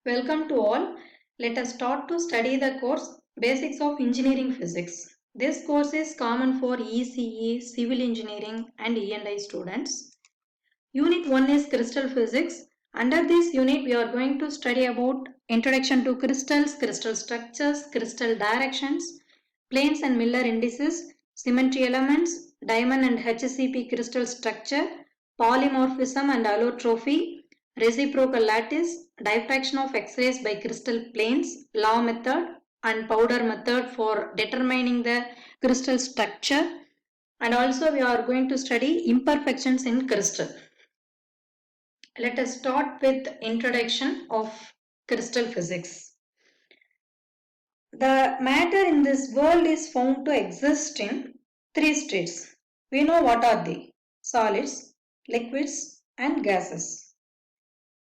Welcome to all. Let us start to study the course Basics of Engineering Physics. This course is common for ECE, Civil Engineering and E&I students. Unit 1 is Crystal Physics. Under this unit we are going to study about Introduction to Crystals, Crystal Structures, Crystal Directions, Planes and Miller Indices, Symmetry Elements, Diamond and HCP Crystal Structure, Polymorphism and Allotrophy, Reciprocal lattice, diffraction of X-rays by crystal planes, law method and powder method for determining the crystal structure, and also we are going to study imperfections in crystal. Let us start with introduction of crystal physics. The matter in this world is found to exist in three states. We know what are they: solids, liquids and gases.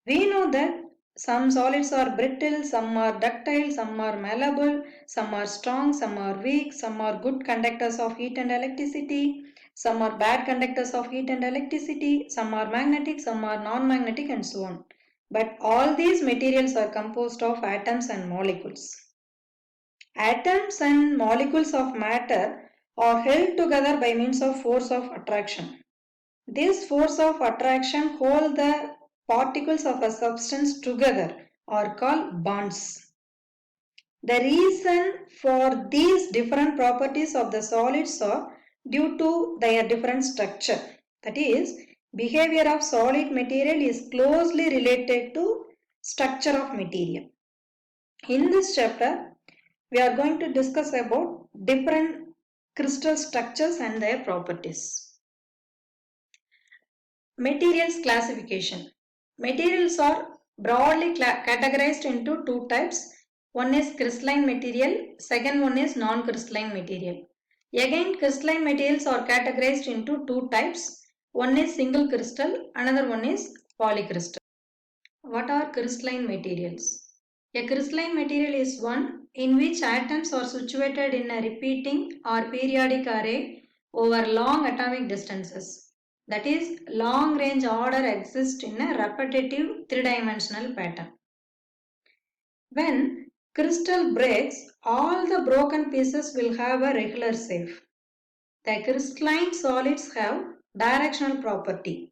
We know that some solids are brittle, some are ductile, some are malleable, some are strong, some are weak, some are good conductors of heat and electricity, some are bad conductors of heat and electricity, some are magnetic, some are non-magnetic and so on. But all these materials are composed of atoms and molecules. Atoms and molecules of matter are held together by means of force of attraction. This force of attraction holds the particles of a substance together are called bonds. The reason for these different properties of the solids are due to their different structure. That is, behavior of solid material is closely related to structure of material. In this chapter, we are going to discuss about different crystal structures and their properties. Materials classification. Materials are broadly categorized into two types. One is crystalline material, second one is non-crystalline material. Again, crystalline materials are categorized into two types. One is single crystal, another one is polycrystal. What are crystalline materials? A crystalline material is one in which atoms are situated in a repeating or periodic array over long atomic distances. That is, long range order exists in a repetitive three-dimensional pattern. When crystal breaks, all the broken pieces will have a regular shape. The crystalline solids have directional property.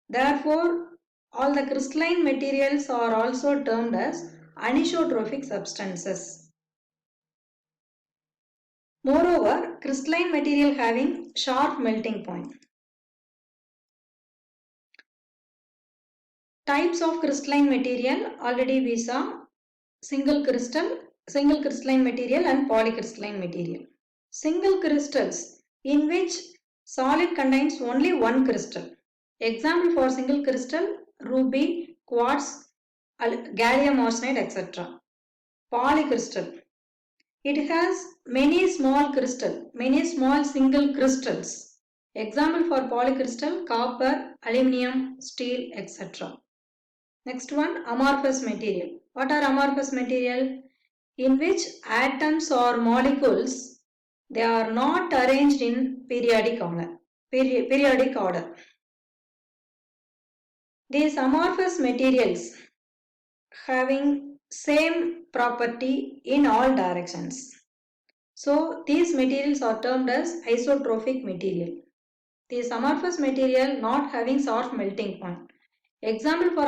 Therefore, all the crystalline materials are also termed as anisotrophic substances. Moreover, crystalline material having sharp melting point. Types of crystalline material already we saw: single crystalline material and polycrystalline material. Single crystals in which solid contains only one crystal. Example for single crystal: ruby, quartz, gallium arsenide, etc. Polycrystal. It has many small single crystals. Example for polycrystal: copper, aluminium, steel, etc. Next one, amorphous material. What are amorphous material? In which atoms or molecules, they are not arranged in periodic order. These amorphous materials having same property in all directions. So these materials are termed as isotrophic material. These amorphous material not having short melting point. Example for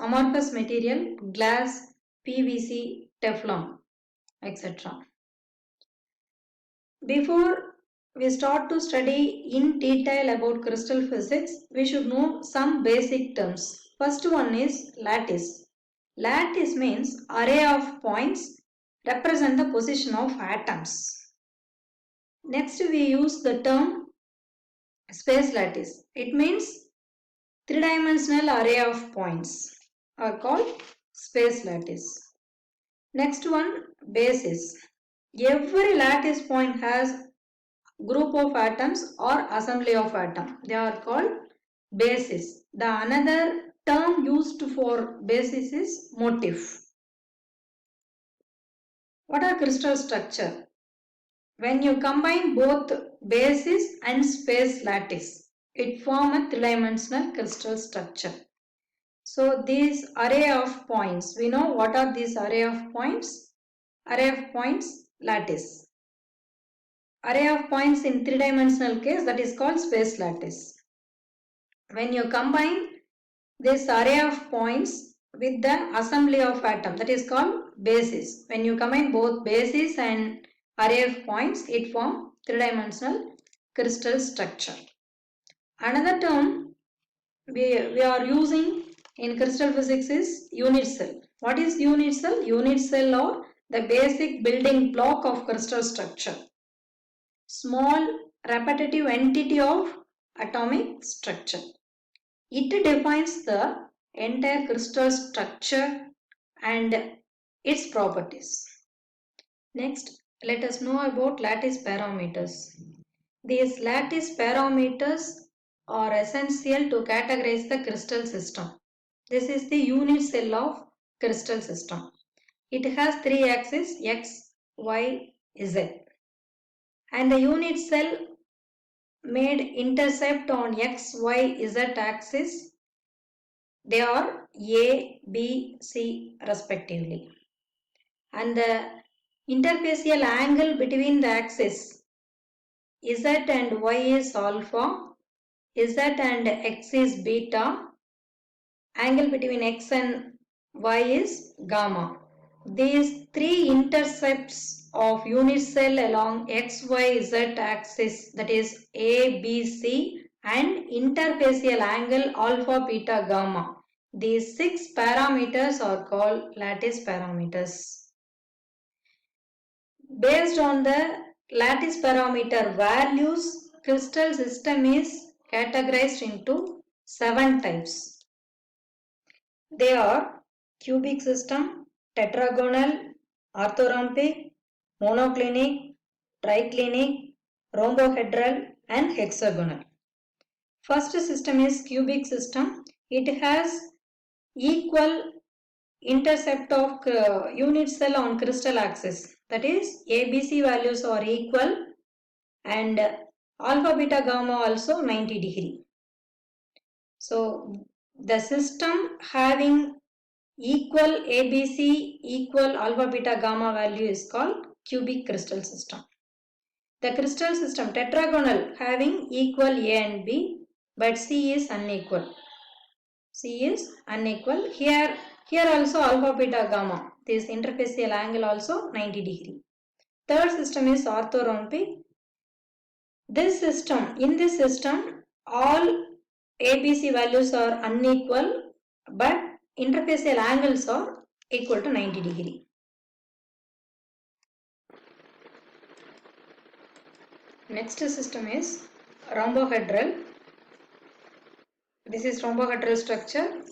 amorphous material: glass, PVC, Teflon, etc. Before we start to study in detail about crystal physics, we should know some basic terms. First one is lattice. Lattice means array of points represent the position of atoms. Next we use the term space lattice. It means three-dimensional array of points are called space lattice. Next one, basis. Every lattice point has group of atoms or assembly of atom. They are called basis. The another term used for basis is motif. What are crystal structure? When you combine both basis and space lattice, it forms a three-dimensional crystal structure. So these array of points, we know what are these array of points? Array of points, lattice. Array of points in three-dimensional case, that is called space lattice. When you combine this array of points with the assembly of atom, that is called basis. When you combine both basis and array of points, it forms three-dimensional crystal structure. Another term we are using in crystal physics is unit cell. What is unit cell? Unit cell are the basic building block of crystal structure. Small repetitive entity of atomic structure. It defines the entire crystal structure and its properties. Next, let us know about lattice parameters. These lattice parameters are essential to categorize the crystal system. This is the unit cell of crystal system. It has three axes X, Y, Z. And the unit cell made intercept on X, Y, Z axis. They are A, B, C respectively. And the interfacial angle between the axis Z and Y is alpha, Z and X is beta, angle between X and Y is gamma. These three intercepts of unit cell along X, Y, Z axis, that is A, B, C, and interfacial angle alpha, beta, gamma. These 6 parameters are called lattice parameters. Based on the lattice parameter values, crystal system is categorized into 7 types. They are cubic system, tetragonal, orthorhombic, monoclinic, triclinic, rhombohedral, and hexagonal. First system is cubic system. It has equal intercept of unit cell on crystal axis. That is, ABC values are equal and alpha, beta, gamma also 90 degree. So the system having equal ABC, equal alpha, beta, gamma value is called cubic crystal system. The crystal system tetragonal having equal A and B, but C is unequal. C is unequal. Here also alpha, beta, gamma. This interfacial angle also 90 degree. Third system is orthorhombic. In this system, all ABC values are unequal, but interfacial angles are equal to 90 degree. Next system is rhombohedral. This is rhombohedral structure.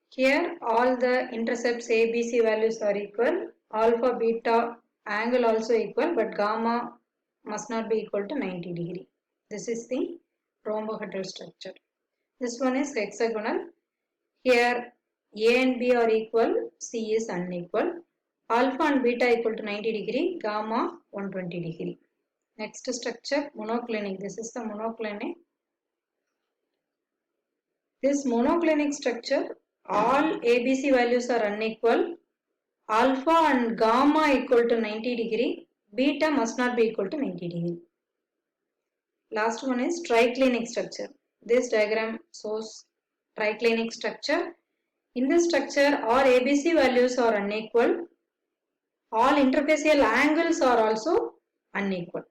Here all the intercepts ABC values are equal, alpha, beta angle also equal, but gamma must not be equal to 90 degree. This is the rhombohedral structure. This one is hexagonal. Here A and B are equal, C is unequal. Alpha and beta equal to 90 degree, gamma 120 degree. Next structure, monoclinic. This is the monoclinic. This monoclinic structure, all ABC values are unequal. Alpha and gamma equal to 90 degree. Beta must not be equal to 90 degree. Last one is triclinic structure. This diagram shows triclinic structure. In this structure, all ABC values are unequal. All interfacial angles are also unequal.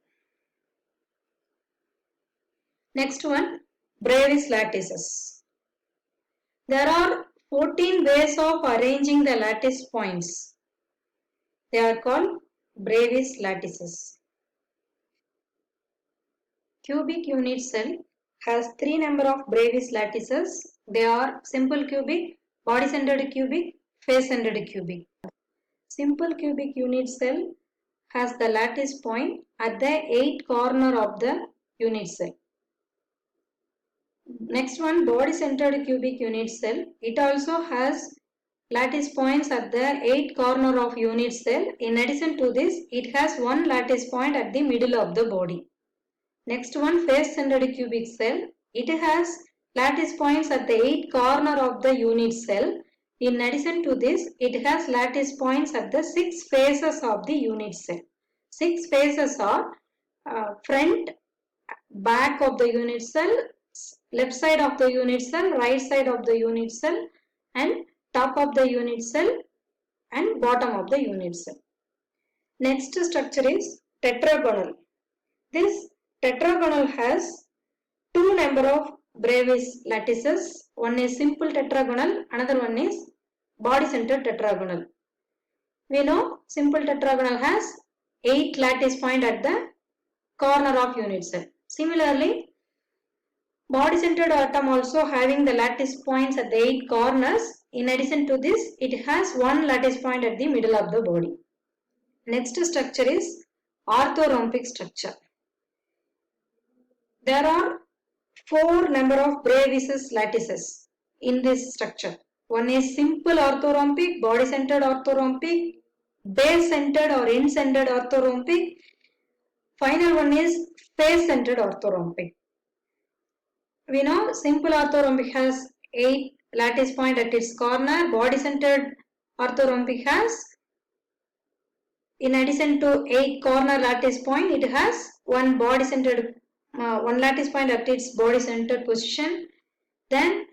Next one, Bravais lattices. There are 14 ways of arranging the lattice points. They are called Bravais lattices. Cubic unit cell has 3 number of Bravais lattices. They are simple cubic, body-centered cubic, face-centered cubic. Simple cubic unit cell has the lattice point at the 8th corner of the unit cell. Next one, body-centered cubic unit cell. It also has lattice points at the 8th corner of unit cell. In addition to this, it has one lattice point at the middle of the body. Next one, face-centered cubic cell. It has lattice points at the 8 corner of the unit cell. In addition to this, it has lattice points at the 6 faces of the unit cell. 6 faces are front, back of the unit cell, left side of the unit cell, right side of the unit cell, and top of the unit cell and bottom of the unit cell. Next structure is tetragonal. This tetragonal has two number of Bravais lattices. One is simple tetragonal, another one is body centered tetragonal. We know simple tetragonal has 8 lattice point at the corner of unit cell. Similarly, body centered atom also having the lattice points at the 8 corners. In addition to this, it has one lattice point at the middle of the body. Next structure is orthorhombic structure. There are 4 number of Bravais lattices in this structure. One is simple orthorhombic, body centered orthorhombic, base centered or end centered orthorhombic. Final one is face centered orthorhombic. We know simple orthorhombic has 8 lattice point at its corner. Body centered orthorhombic has, in addition to 8 corner lattice point, it has one body centered one lattice point at its body centered position. Then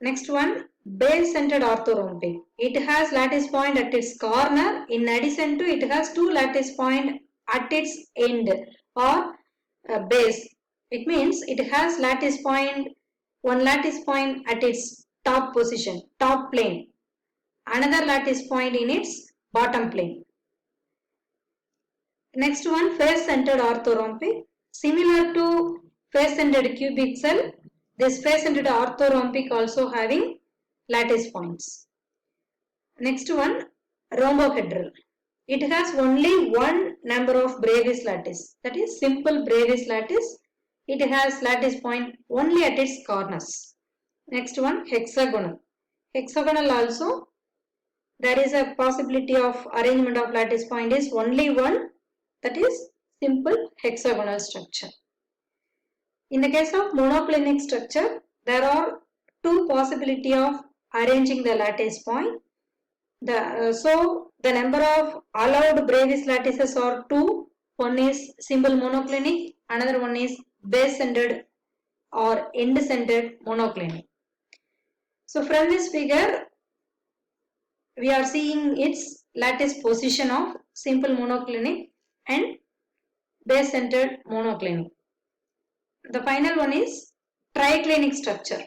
next one, base centered orthorhombic. It has lattice point at its corner. In addition to, it has 2 lattice point at its end or base. It means it has lattice point, one lattice point at its top position, top plane, another lattice point in its bottom plane. Next one, face centered orthorhombic. Similar to face centered cubic cell, this face centered orthorhombic also having lattice points. Next one, rhombohedral. It has only one number of Bravais lattice, that is simple Bravais lattice. It has lattice point only at its corners. Next one, hexagonal. Hexagonal also, there is a possibility of arrangement of lattice point is only one, that is simple hexagonal structure. In the case of monoclinic structure, there are two possibility of arranging the lattice point. So the number of allowed Bravais lattices are 2. One is simple monoclinic, another one is base centered or end centered monoclinic. So from this figure, we are seeing its lattice position of simple monoclinic and base centered monoclinic. The final one is triclinic structure.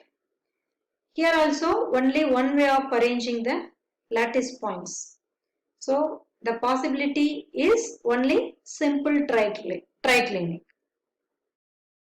Here also only one way of arranging the lattice points. So the possibility is only simple triclinic.